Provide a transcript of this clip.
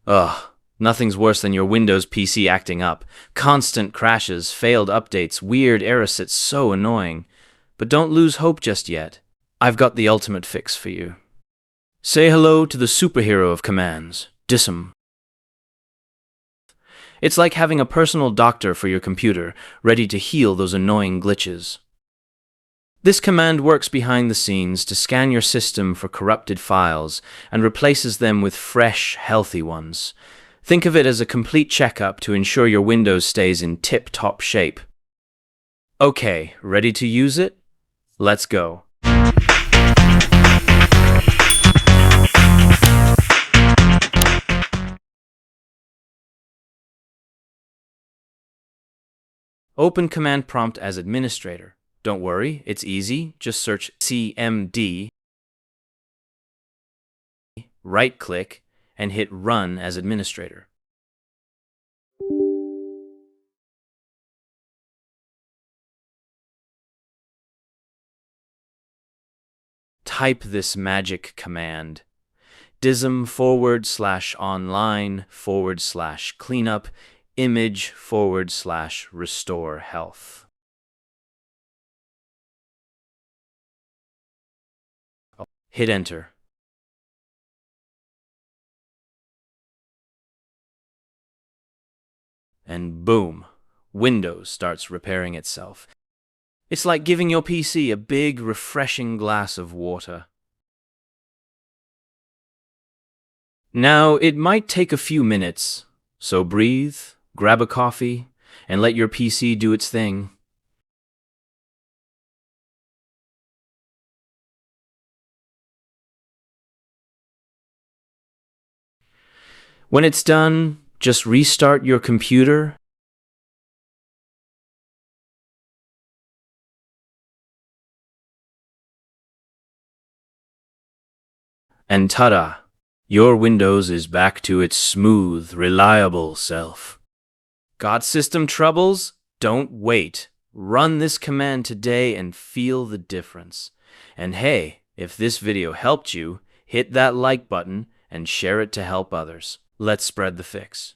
Ugh, nothing's worse than your Windows PC acting up. Constant crashes, failed updates, weird errors. It's so annoying. But don't lose hope just yet. I've got the ultimate fix for you. Say hello to the superhero of commands, DISM. It's like having a personal doctor for your computer, ready to heal those annoying glitches. This command works behind the scenes to scan your system for corrupted files and replaces them with fresh, healthy ones. Think of it as a complete checkup to ensure your Windows stays in tip-top shape. Okay, ready to use it? Let's go. Open Command Prompt as administrator. Don't worry, it's easy. Just search CMD, right-click, and hit Run as administrator. Type this magic command: DISM/online/cleanup image/RestoreHealth. Hit enter. And boom, Windows starts repairing itself. It's like giving your PC a big, refreshing glass of water. Now, it might take a few minutes, so breathe, grab a coffee, and let your PC do its thing. When it's done, just restart your computer and ta-da! Your Windows is back to its smooth, reliable self. Got system troubles? Don't wait. Run this command today and feel the difference. And hey, if this video helped you, hit that like button and share it to help others. Let's spread the fix.